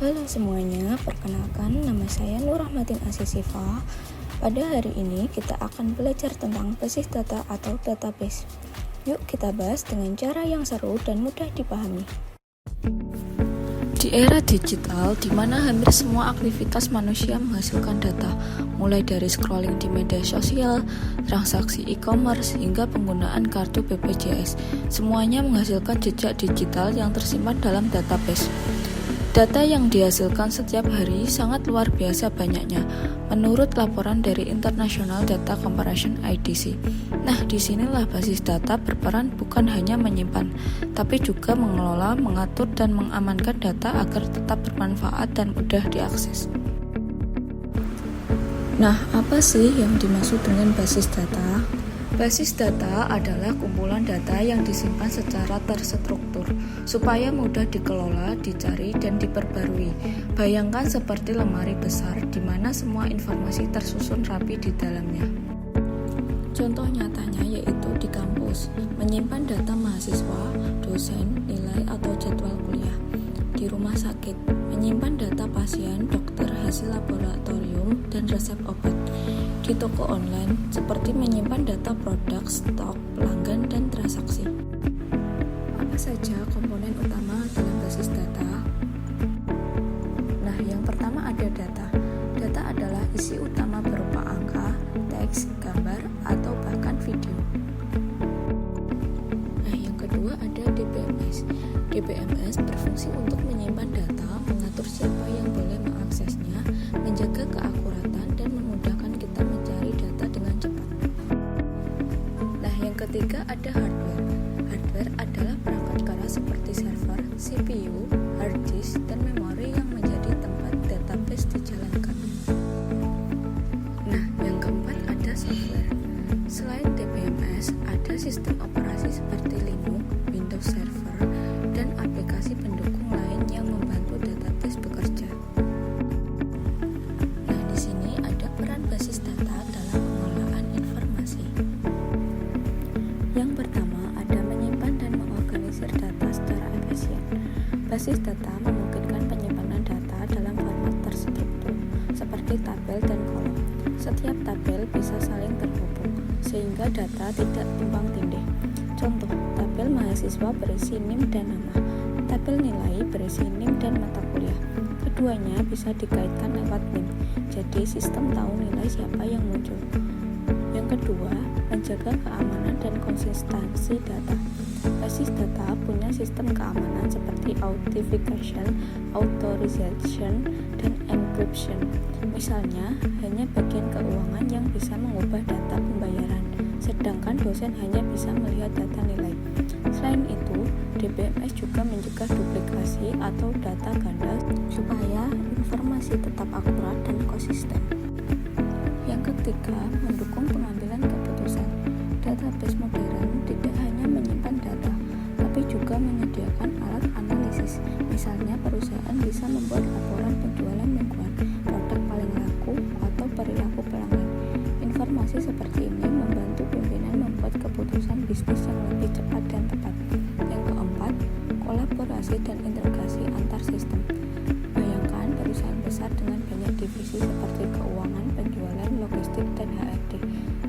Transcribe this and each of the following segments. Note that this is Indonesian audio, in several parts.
Halo semuanya, perkenalkan nama saya Nur Rahmatin Asisifa. Pada hari ini kita akan belajar tentang basis data atau database. Yuk kita bahas dengan cara yang seru dan mudah dipahami. Di era digital, di mana hampir semua aktivitas manusia menghasilkan data, mulai dari scrolling di media sosial, transaksi e-commerce, hingga penggunaan kartu BPJS, semuanya menghasilkan jejak digital yang tersimpan dalam database. Data yang dihasilkan setiap hari sangat luar biasa banyaknya, menurut laporan dari International Data Comparison (IDC). Nah, disinilah basis data berperan bukan hanya menyimpan, tapi juga mengelola, mengatur, dan mengamankan data agar tetap bermanfaat dan mudah diakses. Nah, apa sih yang dimaksud dengan basis data? Basis data adalah kumpulan data yang disimpan secara terstruktur, supaya mudah dikelola, dicari, dan diperbarui. Bayangkan seperti lemari besar di mana semua informasi tersusun rapi di dalamnya. Contoh nyatanya yaitu di kampus, menyimpan data mahasiswa, dosen, nilai atau jadwal kuliah. Di rumah sakit, menyimpan data pasien, dokter, hasil laboratorium, dan resep obat. Di toko online, seperti menyimpan data produk, stok, pelanggan, dan transaksi. Apa saja komponen utama dalam basis data? Nah, yang pertama ada data. Data adalah isi utama berupa angka, teks, gambar, atau bahkan video. Nah, yang kedua ada DBMS. DBMS berfungsi untuk menyimpan data, mengatur siapa yang boleh mengaksesnya, menjaga keakuratan, dan memudahkan kita mencari data dengan cepat. Nah, yang ketiga ada hardware. Hardware adalah perangkat keras seperti server, CPU, hard disk, dan memori yang menjadi tempat database dijalankan. Nah, yang keempat ada software. Selain DBMS, ada sistem operasi seperti Linux, Windows Server, dan aplikasi pendukung lain yang membantu database bekerja. Nah, di sini ada peran basis data dalam pengolahan informasi. Yang pertama, ada menyimpan dan mengorganisir data secara efisien. Basis data memungkinkan penyimpanan data dalam format terstruktur, seperti tabel dan kolom. Setiap tabel bisa saling terhubung, sehingga data tidak tumpang tindih. Contoh, tabel mahasiswa berisi NIM dan nama. Tabel nilai berisi NIM dan mata kuliah. Keduanya bisa dikaitkan lewat NIM, jadi sistem tahu nilai siapa yang muncul. Yang kedua, menjaga keamanan dan konsistensi data. Basis data punya sistem keamanan seperti authentication, authorization, dan encryption. Misalnya, hanya bagian keuangan yang bisa mengubah data pembayaran, sedangkan dosen hanya bisa melihat data nilai. Selain itu, DBMS juga mencegah duplikasi atau data ganda supaya informasi tetap akurat dan konsisten. Yang ketiga, mendukung pengambilan keputusan. Database modern tidak hanya menyimpan data, tapi juga menyediakan alat analisis. Misalnya, perusahaan bisa membuat laporan penjualan mingguan, produk paling laku, atau perilaku pelanggan. Informasi seperti ini membantu pimpinan membuat keputusan bisnis yang lebih cepat dan tepat. Yang keempat, kolaborasi dan integrasi antar sistem. Bayangkan perusahaan besar dengan banyak divisi seperti keuangan, penjualan, logistik, dan HRD.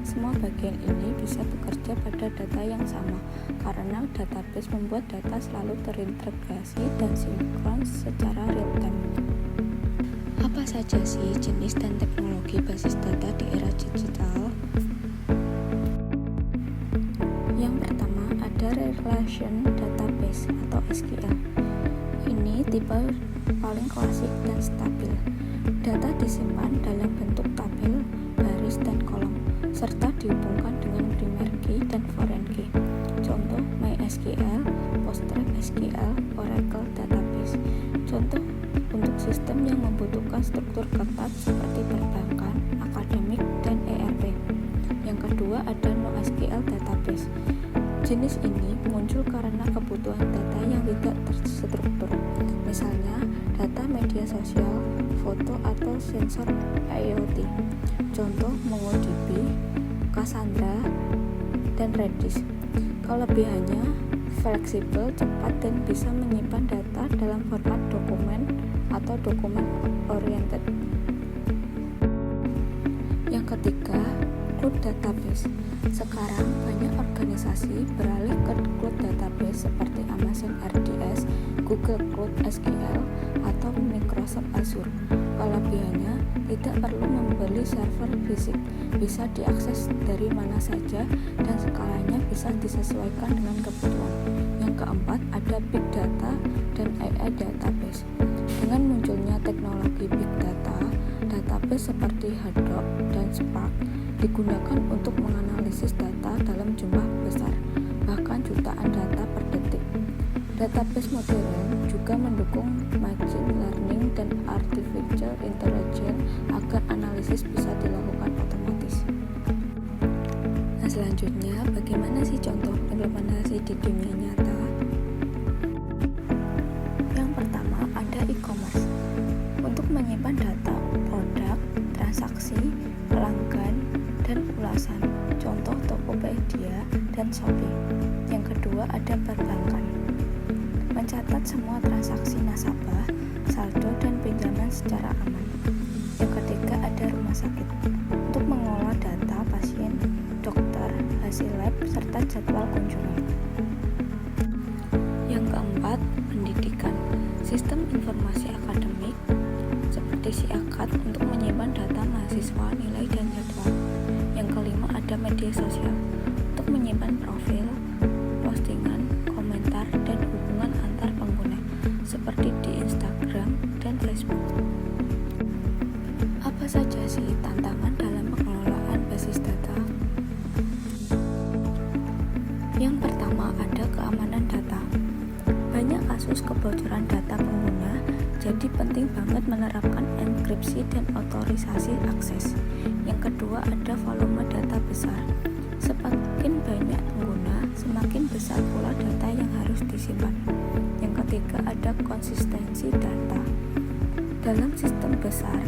Semua bagian ini bisa bekerja pada data yang sama, karena database membuat data selalu terintegrasi dan sinkron secara real-time. Apa saja sih jenis dan teknologi basis data di era digital? Yang pertama ada Relation Database atau SQL. Ini tipe paling klasik dan stabil. Data disimpan dalam bentuk tabel, baris, dan kolom, serta dihubungkan dengan primary key dan foreign key. Contoh MySQL, PostgreSQL, Oracle Database. Contoh untuk sistem yang membutuhkan struktur ketat seperti perbankan, akademik, dan ERP. Yang kedua ada NoSQL Database. Jenis ini muncul karena kebutuhan data yang tidak terstruktur, misalnya data media sosial, foto, atau sensor IoT. Contoh MongoDB, Cassandra, dan Redis. Kelebihannya fleksibel, cepat, dan bisa menyimpan data dalam format dokumen atau dokumen oriented. Yang ketiga, cloud database. Sekarang banyak organisasi beralih ke cloud database seperti Amazon RDS, Google Cloud SQL, atau Microsoft Azure. Kelebihannya, tidak perlu membeli server fisik, bisa diakses dari mana saja dan skalanya bisa disesuaikan dengan kebutuhan. Yang keempat, ada big data dan AI database. Dengan munculnya teknologi big data, database seperti Hadoop dan Spark digunakan untuk menganalisis data dalam jumlah besar, bahkan jutaan data per detik. Database modern juga mendukung machine learning dan artificial intelligence agar analisis bisa dilakukan otomatis. Nah, selanjutnya, bagaimana sih contoh implementasi di dunia nyata? Yang pertama, ada e-commerce. Untuk menyimpan data produk, transaksi, pelanggan, dan ulasan, contoh Tokopedia dan Shopee. Yang kedua, ada perbankan. Mencatat semua transaksi nasabah, saldo, dan pinjaman secara aman. Yang ketiga, ada rumah sakit. Untuk mengolah data pasien, dokter, hasil lab, serta jadwal kunjungan. Yang keempat, pendidikan. Sistem informasi akademik seperti SIAKAD untuk menyimpan data mahasiswa, nilai, dan jadwal. Yang kelima, ada media sosial untuk menyimpan profil, postingan, komentar, dan hubungan antar pengguna seperti di Instagram dan Facebook. Apa saja sih tantangan dalam pengelolaan basis data? Yang pertama, ada keamanan data. Banyak kasus kebocoran data pengguna, jadi penting banget menerapkan enkripsi dan otorisasi akses. Yang kedua, ada volume data besar. Semakin banyak pengguna, semakin besar pula data yang harus disimpan. Yang ketiga, ada konsistensi data. Dalam sistem besar,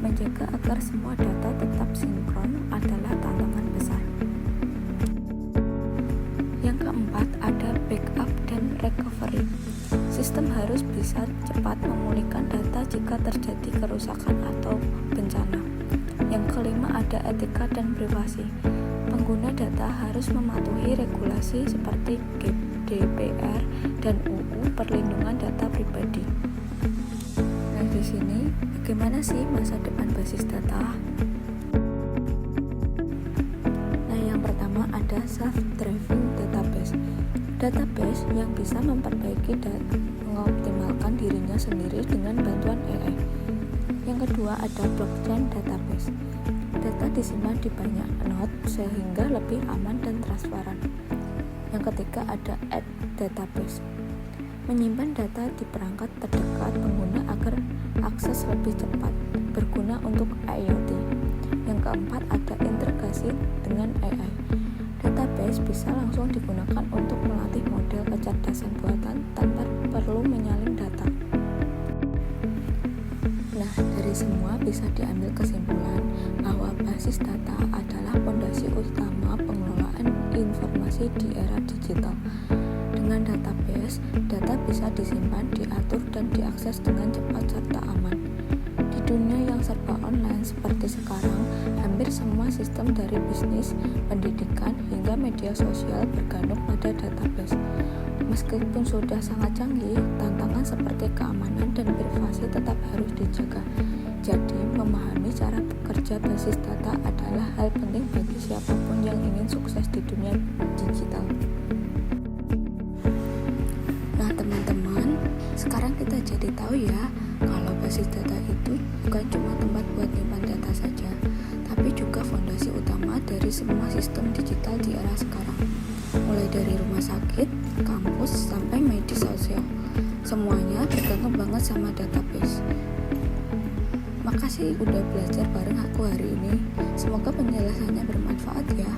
menjaga agar semua data tetap sinkron adalah tantangan besar. Yang keempat, ada backup dan recovery. Sistem harus bisa cepat memulihkan data jika terjadi kerusakan atau bencana. Yang kelima, ada etika dan privasi. Pengguna data harus mematuhi regulasi seperti GDPR dan UU Perlindungan Data Pribadi. Nah, di sini bagaimana sih masa depan basis data? Nah, yang pertama ada self-driving database. Database yang bisa memperbaiki dan mengoptimalkan dirinya sendiri dengan bantuan AI. Yang kedua, ada blockchain database. Data disimpan di banyak node sehingga lebih aman dan transparan. Yang ketiga, ada edge database. Menyimpan data di perangkat terdekat pengguna agar akses lebih cepat, berguna untuk IoT. Yang keempat, ada integrasi dengan AI. Database bisa langsung digunakan untuk melatih model kecerdasan buatan tanpa perlu menyalin data. Nah, dari semua bisa diambil kesimpulan bahwa basis data adalah fondasi utama pengelolaan informasi di era digital. Dengan database, data bisa disimpan, diatur, dan diakses dengan cepat serta aman. Di dunia yang serba online seperti sekarang, hampir semua sistem dari bisnis, pendidikan, hingga media sosial bergantung pada database. Meskipun sudah sangat canggih, tantangan seperti keamanan dan privasi tetap harus dijaga. Jadi, memahami cara bekerja basis data adalah hal penting bagi siapapun yang ingin sukses di dunia digital. Nah, teman-teman, sekarang kita jadi tahu ya, kalau basis data itu bukan cuma tempat buat nyimpan data saja, tapi juga fondasi utama dari semua sistem digital di era sekarang. Mulai dari rumah sakit, kampus, sampai media sosial, semuanya bergantung banget sama database. Makasih udah belajar bareng aku hari ini. Semoga penjelasannya bermanfaat ya.